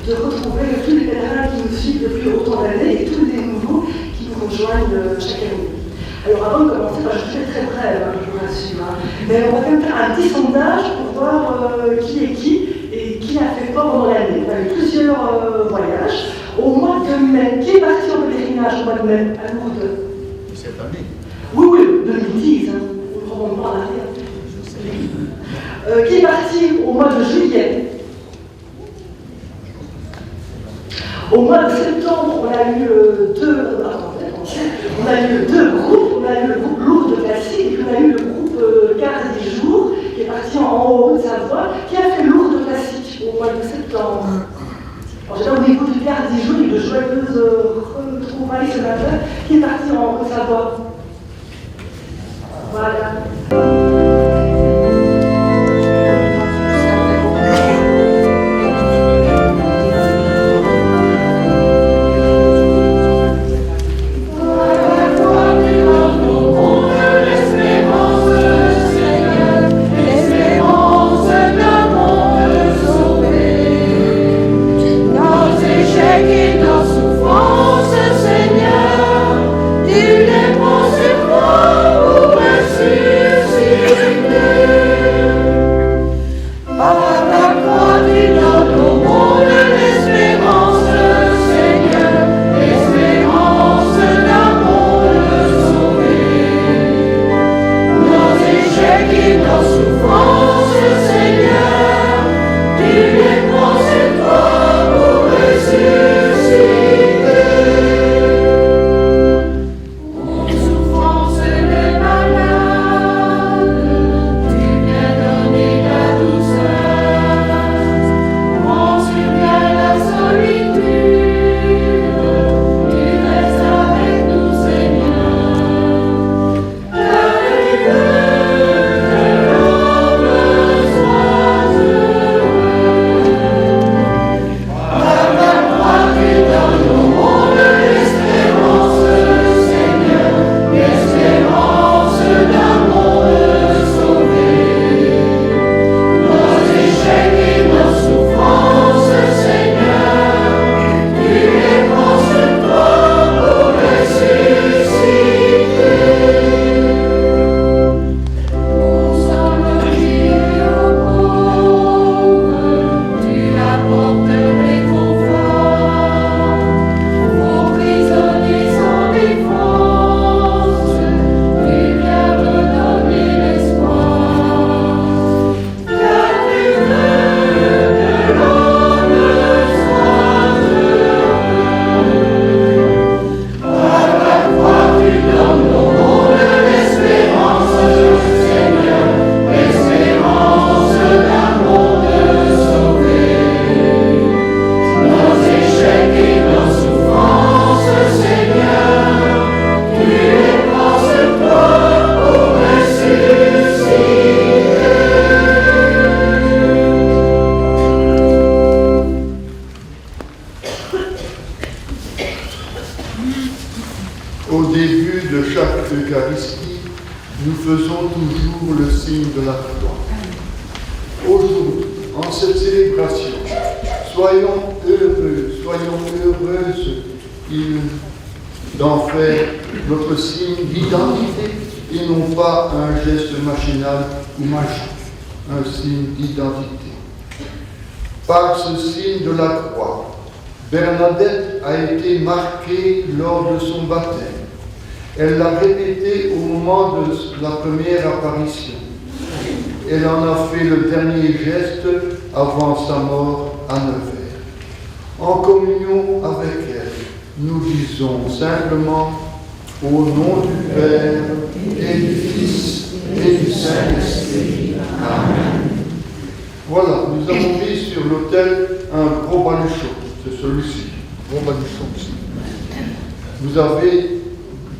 de retrouver tous les pèlerins qui nous suivent depuis autant d'années et tous les nouveaux qui nous rejoignent chaque année. Alors avant de commencer, je fais très brève, je vous rassure, mais on va quand même faire un petit sondage pour voir qui est qui et qui a fait quoi pendant l'année. On a eu plusieurs voyages. Au mois de mai, qui est parti en pèlerinage au mois de mai à Lourdes? Cette année? Oui, 2010, on ne remonte pas en arrière. Je sais. Qui est parti au mois de juillet? Au mois de septembre, on a eu deux groupes. On a eu le groupe Lourdes classique et puis on a eu le groupe Quart des jours qui est parti en Haute-Savoie, qui a fait Lourdes classique au mois de septembre. Alors, j'ai là au niveau du Quart des jours, de joyeuses retrouvailles ce matin, qui est parti en Haute-Savoie. Voilà. Au début de chaque Eucharistie, nous faisons toujours le signe de la croix. Aujourd'hui, en cette célébration, soyons heureuses d'en faire notre signe d'identité et non pas un geste machinal ou magique, un signe d'identité. Par ce signe de la croix, Bernadette a été marquée lors de son baptême. Elle l'a répété au moment de la première apparition. Elle en a fait le dernier geste avant sa mort à Nevers. En communion avec elle, nous disons simplement au nom du Père et du Fils et du Saint-Esprit. Amen. Voilà, nous avons mis sur l'autel un gros baluchon. C'est celui-ci, gros baluchon ici. Vous avez,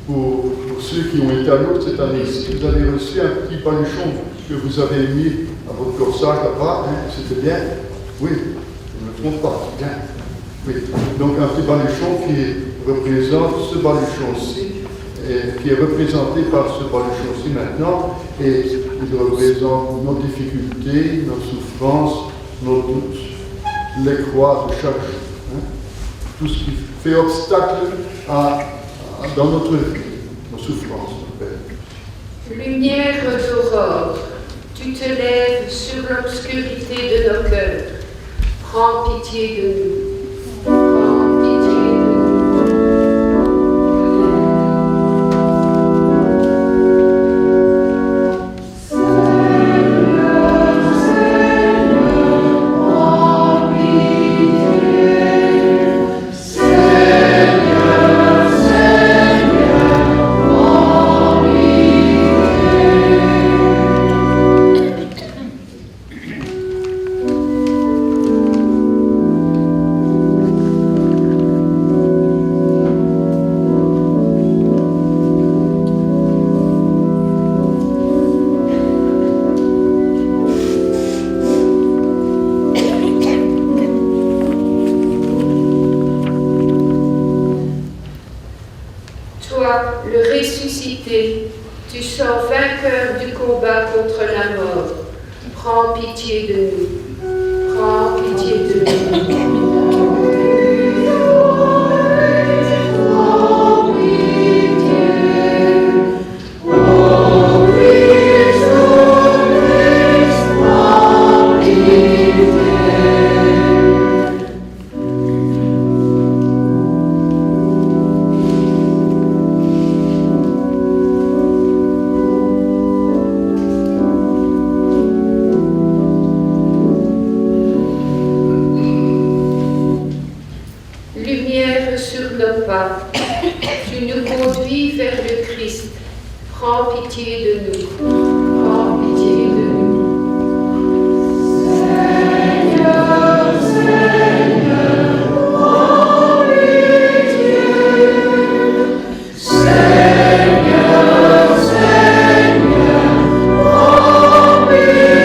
pour ceux qui ont été à Lourdes cette année-ci, vous avez reçu un petit baluchon que vous avez mis à votre corsage là-bas. C'était bien? Oui, je ne me trompe pas, c'est bien. Oui. Donc un petit baluchon qui représente ce baluchon-ci, qui est représenté par ce baluchon-ci maintenant, et il représente nos difficultés, nos souffrances, nos doutes. les croix de chaque jour. Hein. Tout ce qui fait obstacle dans notre vie, nos souffrances, nos peines. Lumière d'aurore, tu te lèves sur l'obscurité de nos cœurs. Prends pitié de nous. Prends pitié de nous. Toi, le ressuscité, tu sors vainqueur du combat contre la mort. Prends pitié de nous. Prends pitié de nous. Lumière sur nos pas, tu nous conduis vers le Christ. Prends pitié de nous. Prends pitié de nous. Seigneur, Seigneur, prends pitié. Seigneur, Seigneur, prends pitié.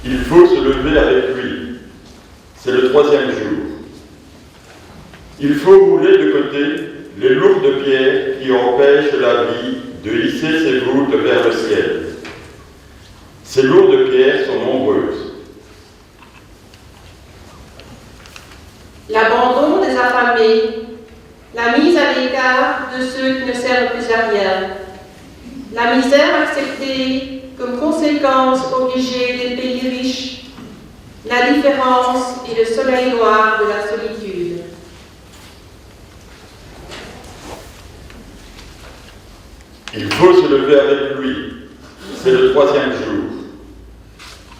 Il faut se lever avec lui. C'est le 3e jour. Il faut rouler de côté les lourdes pierres qui empêchent la vie de hisser ses voûtes vers le ciel. Ces lourdes pierres sont nombreuses. L'abandon des affamés, la mise à l'écart de ceux qui ne servent plus à rien, la misère acceptée comme conséquence obligée des pays riches, la différence et le soleil noir de la solitude. Il faut se lever avec lui. C'est le 3e jour.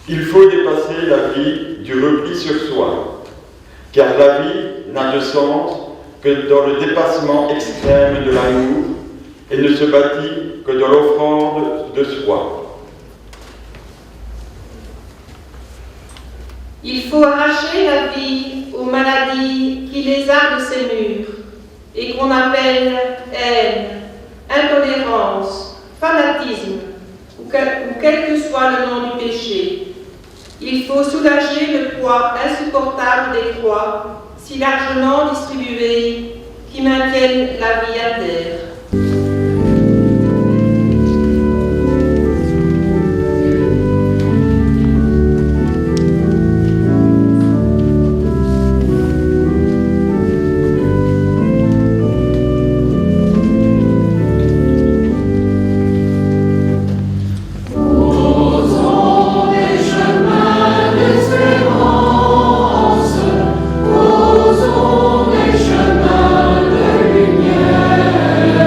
Il faut dépasser la vie du repli sur soi, car la vie n'a de sens que dans le dépassement extrême de l'amour et ne se bâtit que dans l'offrande de soi. Il faut arracher la vie aux maladies qui lézardent ses murs et qu'on appelle haine, intolérance, fanatisme ou quel que soit le nom du péché. Il faut soulager le poids insupportable des croix, si largement distribuées, qui maintiennent la vie à terre. Osons les chemins de lumière.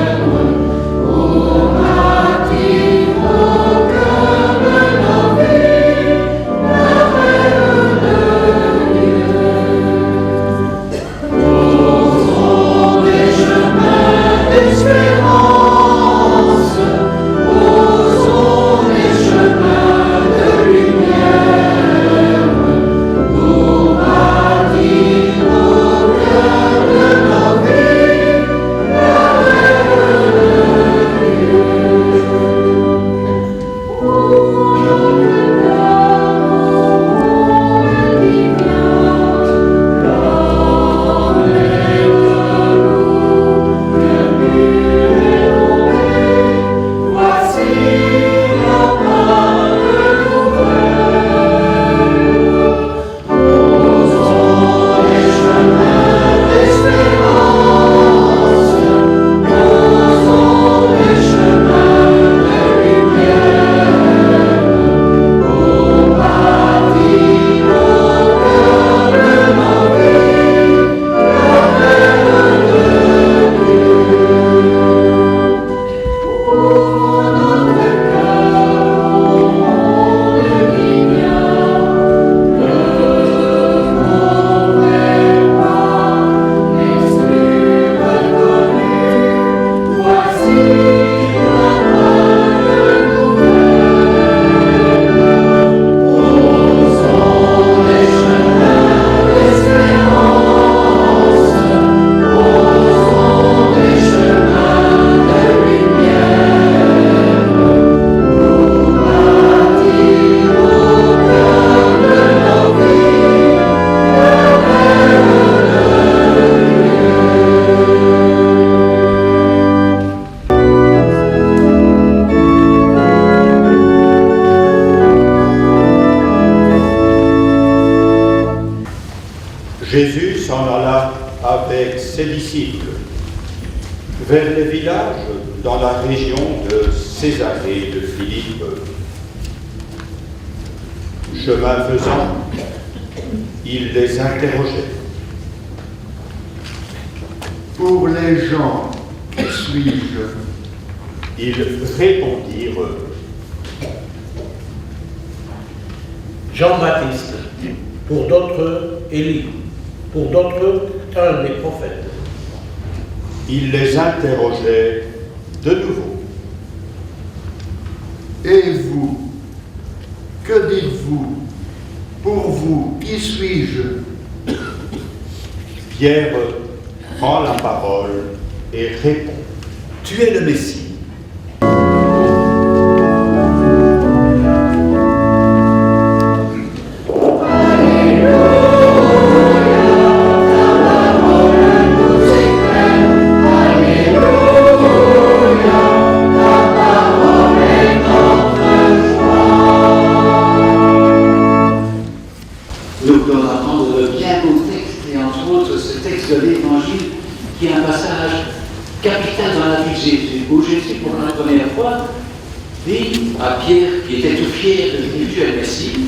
vers les villages dans la région de Césarée de Philippe. Chemin faisant, il les interrogeait. Pour les gens, qui suis-je? Ils répondirent. Jean-Baptiste, pour d'autres, Élie, pour d'autres, un des prophètes. Il les interrogeait de nouveau. Et vous, que dites-vous? Pour vous, qui suis-je? Pierre prend la parole et répond. Tu es le Messie. Nous pouvons entendre bien beau texte, et entre autres ce texte de l'Évangile, qui est un passage capital dans la vie de Jésus, où Jésus, pour la première fois, dit à Pierre, qui était tout fier de dire tu es le Messie,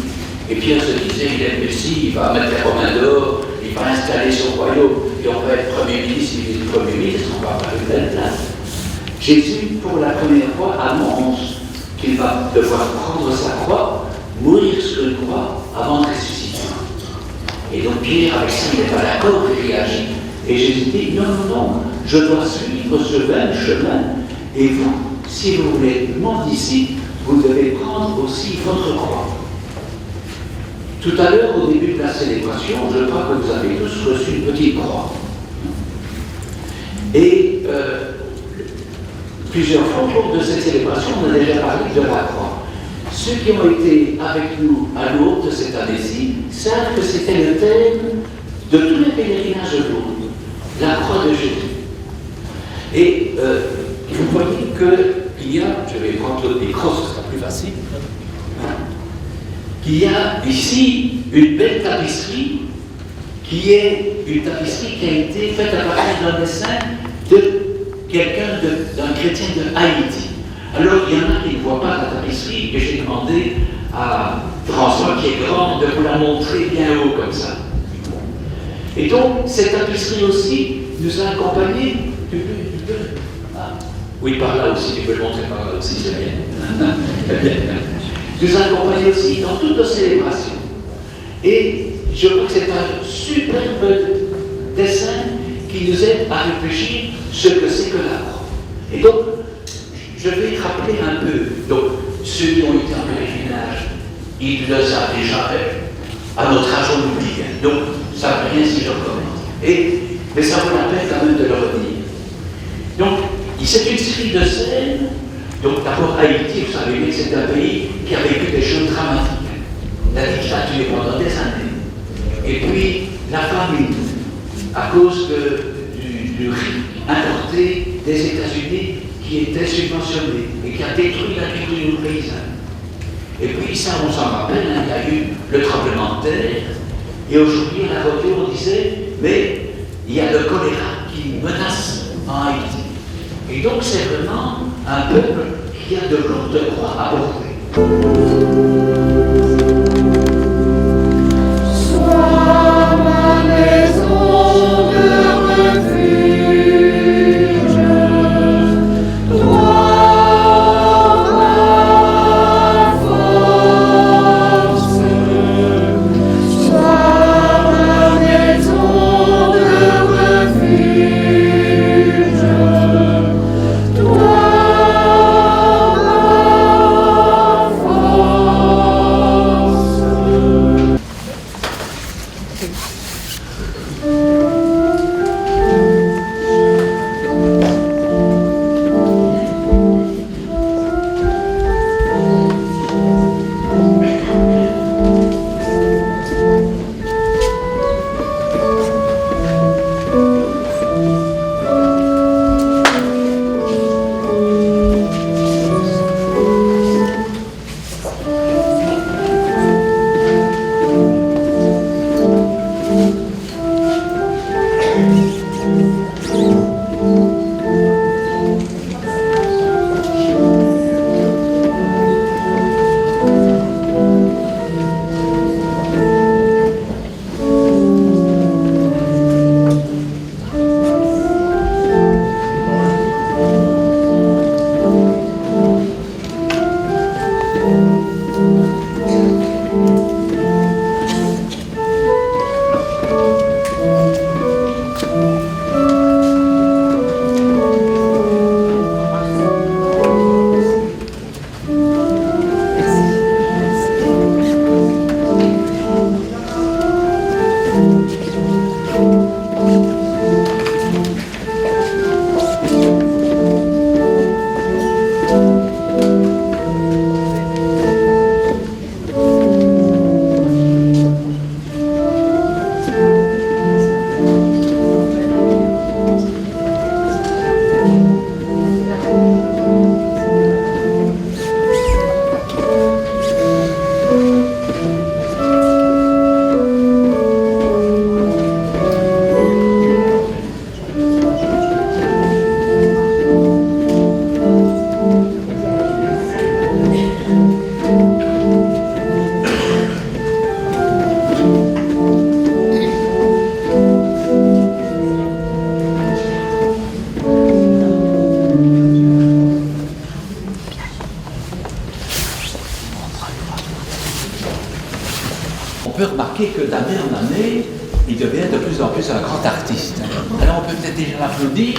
et Pierre se disait il est le Messie, il va mettre les Romains dehors, il va installer son royaume, et on va être Premier ministre, il est Premier ministre, on va faire une belle place. Jésus, pour la première fois, annonce qu'il va devoir prendre sa croix, mourir sur une croix, avant de ressusciter. Et donc Pierre, avec ça, il n'est pas d'accord, il réagit. Et Jésus dit, non, non, non, je dois suivre ce même chemin. Et vous, si vous voulez mon disciple, vous devez prendre aussi votre croix. Tout à l'heure, au début de la célébration, je crois que vous avez tous reçu une petite croix. Et plusieurs fois au cours de cette célébration, on a déjà parlé de la croix. Ceux qui ont été avec nous à Lourdes cette année-ci savent que c'était le thème de tous les pèlerinages de Lourdes, la croix de Jésus. Et vous voyez qu'il y a, je vais prendre le micro, ce sera plus facile, qu'il y a ici une belle tapisserie qui est une tapisserie qui a été faite à partir d'un dessin de quelqu'un, d'un chrétien de Haïti. Alors, il y en a qui ne voient pas la tapisserie, et j'ai demandé à François, qui est grand, de vous la montrer bien haut comme ça. Et donc, cette tapisserie aussi nous a accompagnés. Tu peux ah. Oui, par là aussi, tu peux le montrer par là aussi, c'est bien. Nous a accompagnés aussi dans toutes nos célébrations. Et je crois que c'est un superbe dessin qui nous aide à réfléchir ce que c'est que la croix. Et donc, je vais rappeler un peu. Donc, ceux qui ont été en pèlerinage, ils le savent déjà. À notre âge, on oublie. Donc, ça ne veut rien si je recommence. Mais ça vaut la peine quand même de le redire. Donc, c'est une série de scènes. Donc, d'abord, Haïti, vous savez bien que c'est un pays qui a vécu des choses dramatiques. La dictature pendant des années. Et puis, la famine, à cause du riz importé des États-Unis qui était subventionné et qui a détruit l'agriculture paysanne. Et puis, ça, on s'en rappelle, il y a eu le tremblement de terre. Et aujourd'hui, à la radio, on disait, mais il y a le choléra qui menace en Haïti. Et donc, c'est vraiment un peuple qui a de lourdes croix à porter. Toi, peut remarquer que d'année en année, il devient de plus en plus un grand artiste. Alors on peut peut-être déjà l'applaudir.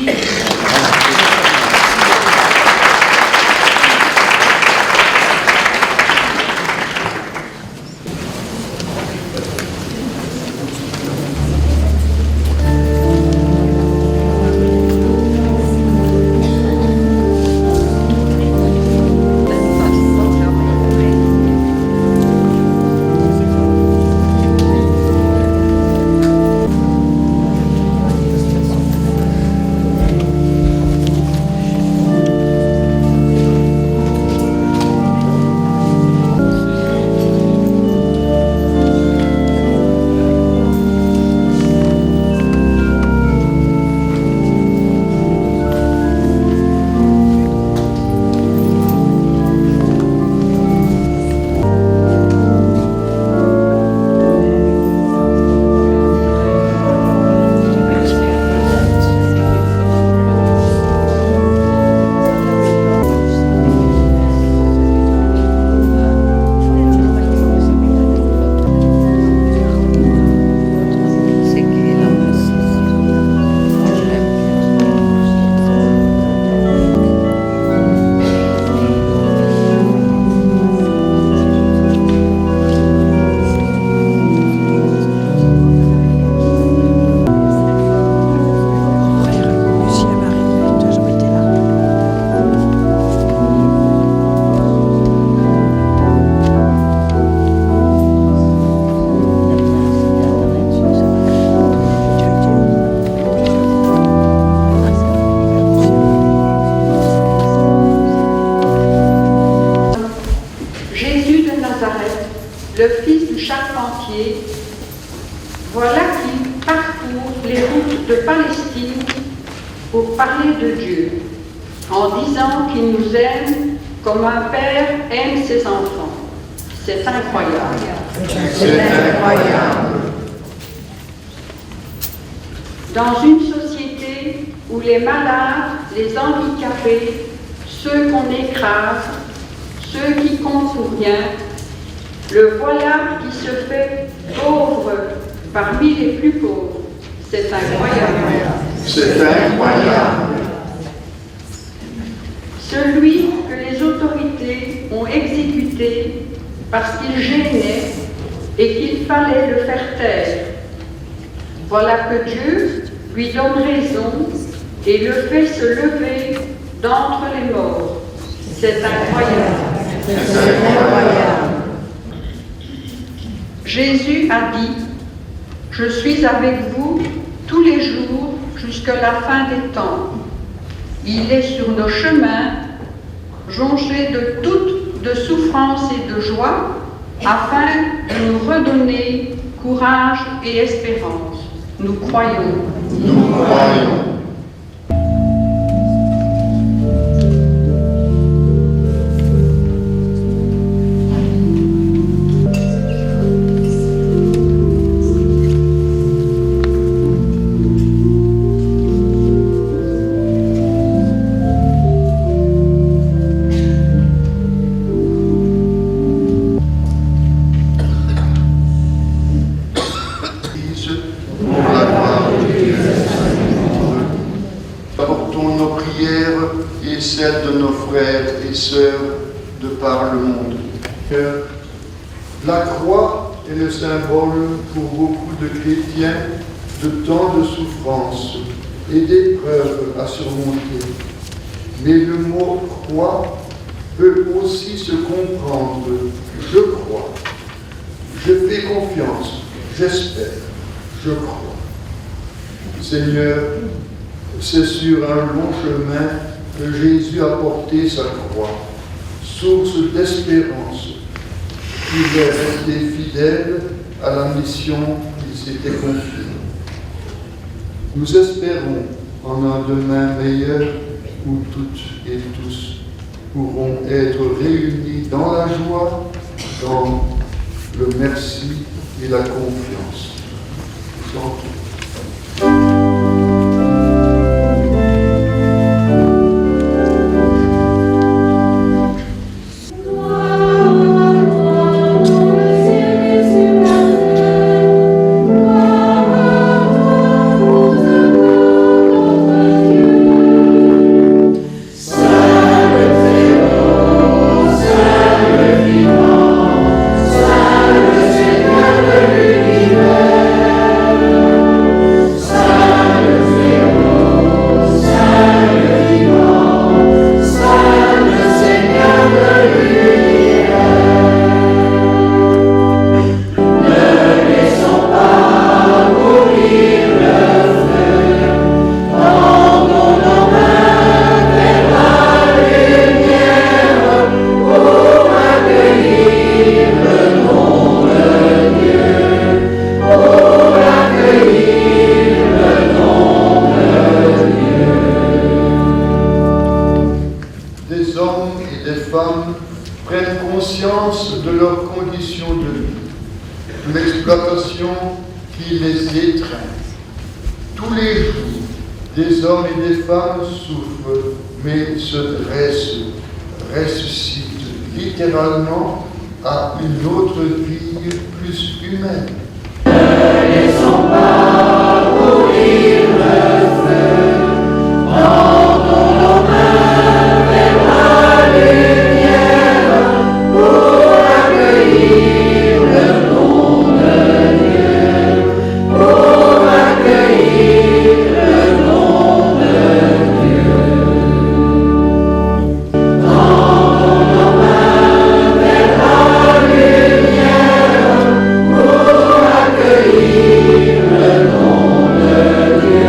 le fils du charpentier, voilà qui parcourt les routes de Palestine pour parler de Dieu, en disant qu'il nous aime comme un père aime ses enfants. C'est incroyable. C'est incroyable. Dans une société où les malades, les handicapés, ceux qu'on écrase, ceux qui comptent pour rien, le voilà qui se fait pauvre parmi les plus pauvres. C'est incroyable. C'est incroyable. Celui que les autorités ont exécuté parce qu'il gênait et qu'il fallait le faire taire. Voilà que Dieu lui donne raison et le fait se lever d'entre les morts. C'est incroyable. C'est incroyable. Jésus a dit, « Je suis avec vous tous les jours jusqu'à la fin des temps. » Il est sur nos chemins, jonché de souffrance et de joie, afin de nous redonner courage et espérance. Nous croyons. Nous croyons. Apportons nos prières et celles de nos frères et sœurs de par le monde. La croix est le symbole pour beaucoup de chrétiens de tant de souffrances et d'épreuves à surmonter. Mais le mot croix peut aussi se comprendre. Je crois, je fais confiance, j'espère, je crois. Seigneur, c'est sur un long chemin que Jésus a porté sa croix, source d'espérance. Il est resté fidèle à la mission qu'il s'était confiée. Nous espérons en un demain meilleur où toutes et tous pourront être réunis dans la joie, dans le merci et la confiance. Chantons. Gloire au ciel et sur la terre. des femmes prennent conscience de leurs conditions de vie, de l'exploitation qui les étreint. Tous les jours, des hommes et des femmes souffrent, mais se dressent, ressuscitent littéralement à une autre vie plus humaine. Ne laissons pas mourir le feu, tendons nos mains vers la lumière pour accueillir le nom de Dieu, pour accueillir le nom de Dieu. Tendons nos mains vers la lumière pour accueillir le nom de Dieu,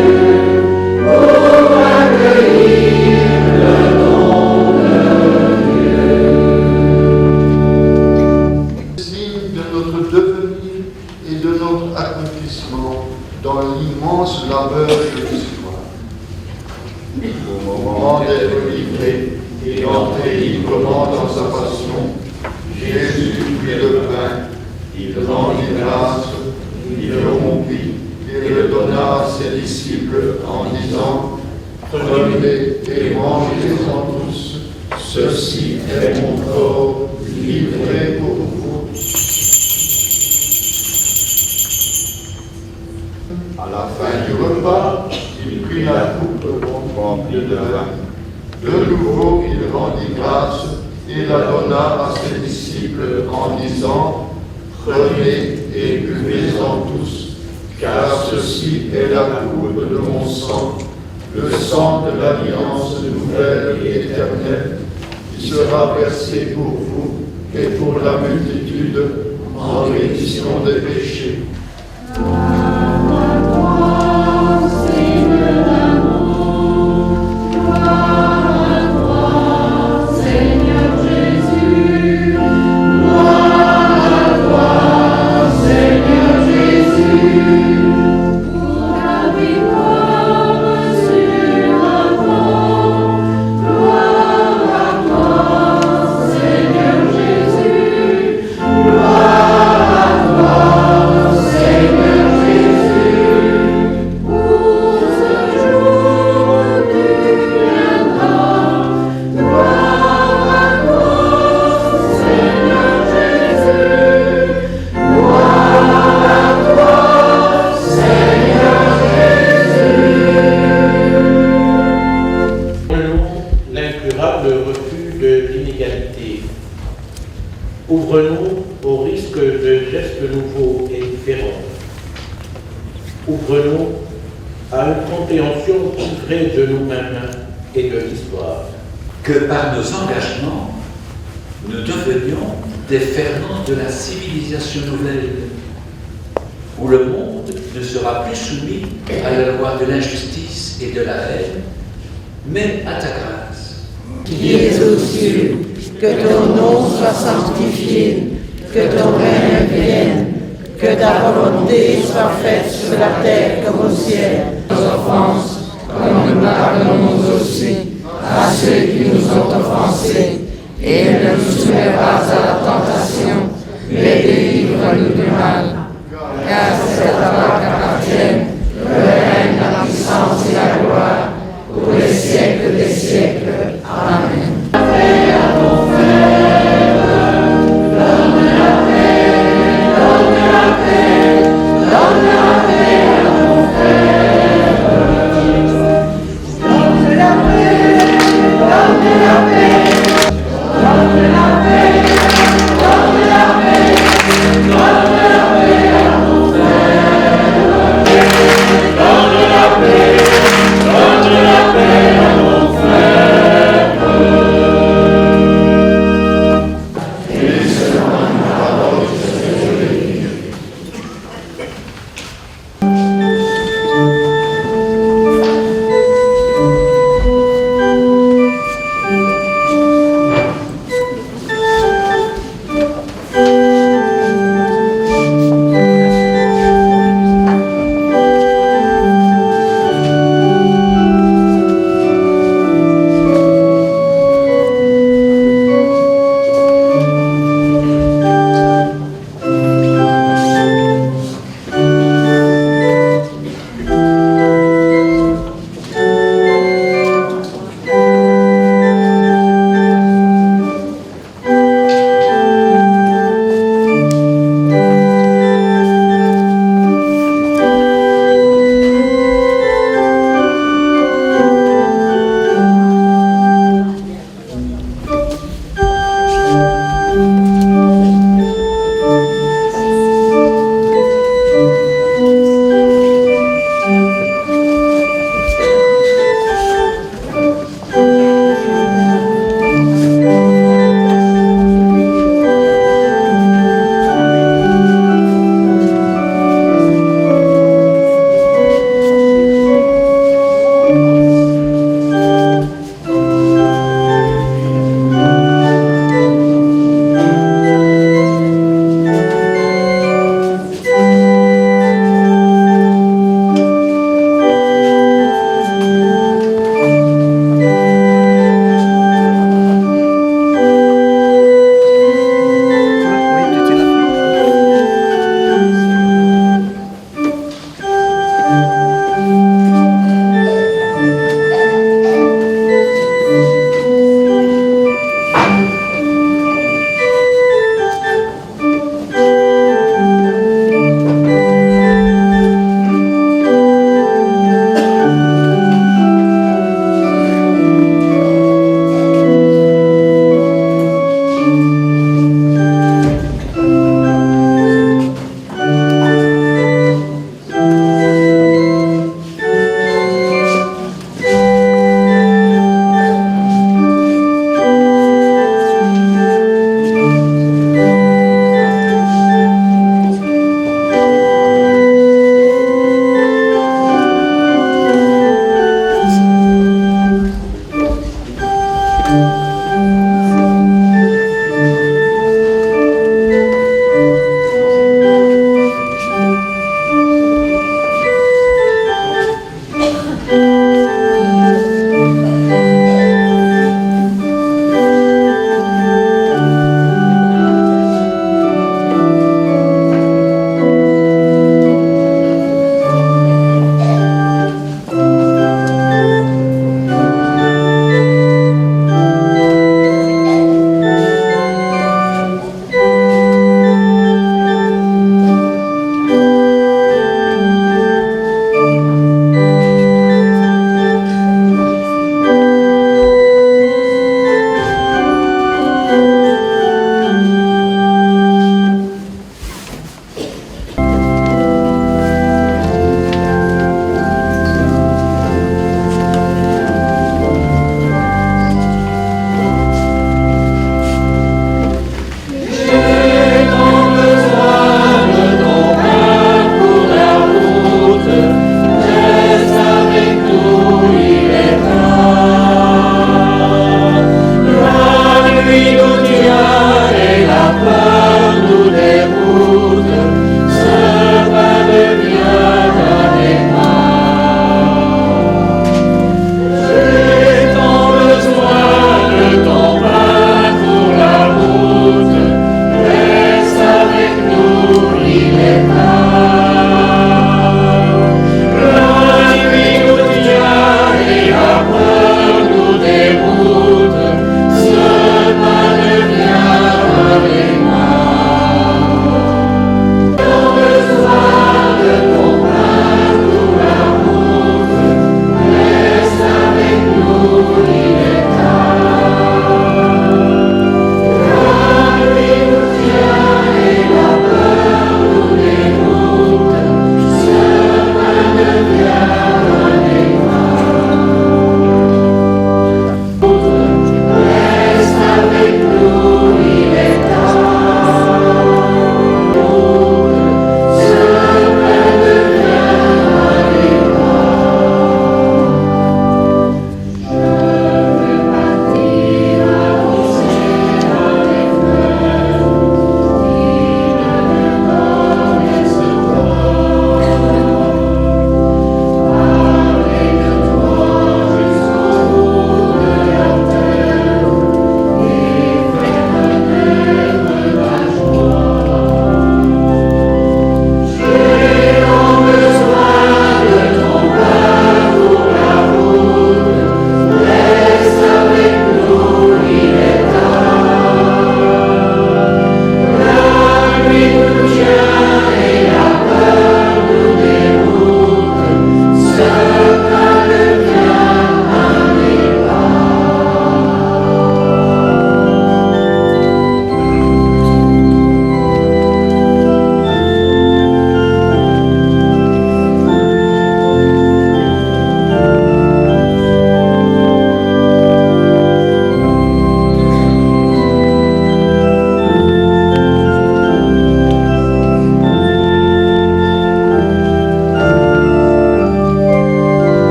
pour accueillir le nom de Dieu. Signe de notre devenir et de notre accomplissement dans l'immense labeur de l'histoire. Au moment d'être livré et d'entrer librement dans sa passion, Jésus prit le pain, il rendit grâce, il le rompit et le donna à ses disciples en disant: Prenez et mangez-en tous, ceci est mon corps livré pour vous. À la fin du repas, il prit la coupe remplie de vin. De nouveau, il rendit grâce et la donna à ses disciples en disant: Prenez et buvez-en tous, car ceci est la coupe de mon sang, le sang de l'alliance nouvelle et éternelle, qui sera versé pour vous et pour la multitude en rémission des péchés. Ouvre-nous au risque de gestes nouveaux et différents. Ouvre-nous à une compréhension plus vraie de nous-mêmes et de l'histoire. Que par nos engagements, nous devenions des ferments de la civilisation nouvelle, où le monde ne sera plus soumis à la loi de l'injustice et de la haine, mais à ta grâce. Qui es aux cieux, que ton nom soit sanctifié, que ton règne vienne, que ta volonté soit faite sur la terre comme au ciel. Nos offenses, comme nous pardonnons aussi à ceux qui nous ont offensés, et ne nous soumets pas à la tentation, mais délivre-nous du mal. Car c'est à toi qu'appartiennent le règne, la puissance et la gloire, pour les siècles des siècles. Amen. Donne la paix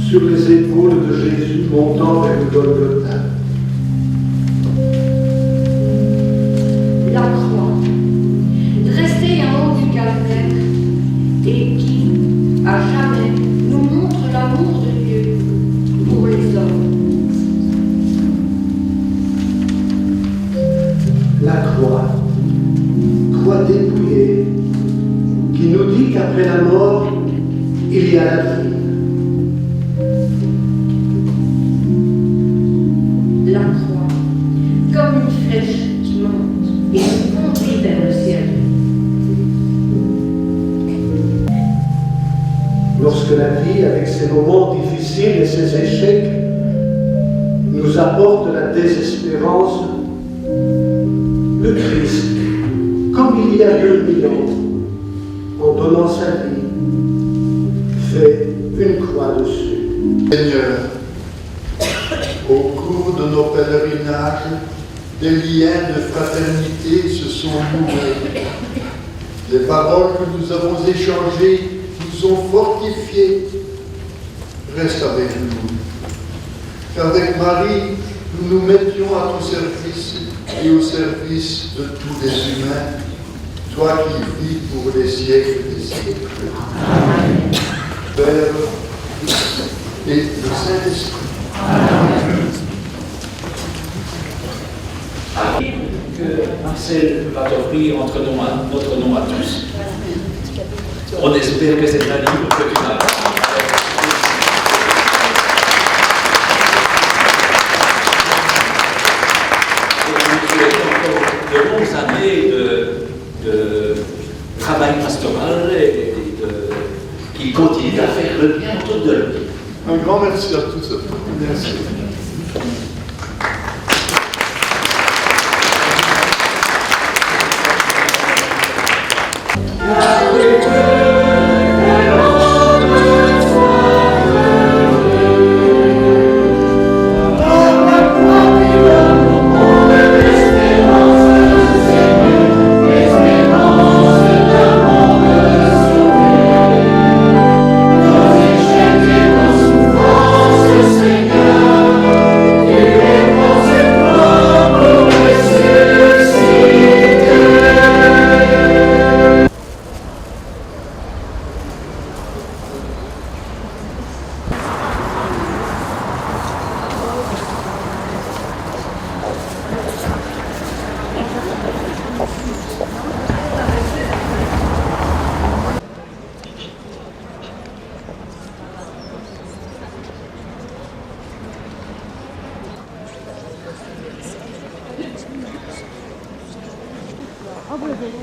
sur les épaules de Jésus montant vers le Golgotha. La croix, dressée en haut du calvaire, et qui, à jamais, nous montre l'amour de Dieu pour les hommes. La croix dépouillée, qui nous dit qu'après la mort, il y a la vie. La croix, comme une flèche qui monte et nous conduit vers le ciel. Lorsque la vie, avec ses moments difficiles et ses échecs, nous apporte la désespérance, le Christ, comme il y a 2000 ans, en donnant sa vie, fait une croix dessus. Seigneur, au cours de nos pèlerinages, des liens de fraternité se sont noués. Les paroles que nous avons échangées nous ont fortifiés. Reste avec nous. Qu'avec Marie, nous nous mettions à ton service et au service de tous les humains, toi qui vis pour les siècles des siècles. Amen. Père, Fils et le Saint-Esprit. Amen. Que Marcel va t'offrir notre nom à tous. On espère que c'est un livre que tu as. De longues années de travail pastoral et qui continue à faire le bien autour de lui. Un grand merci à tous. Merci.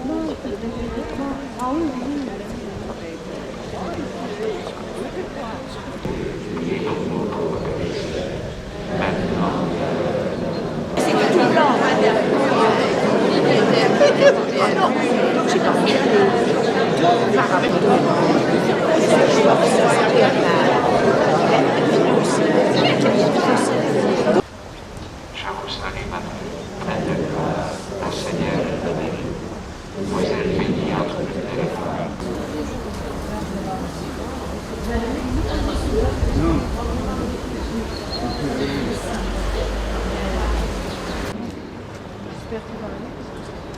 Non,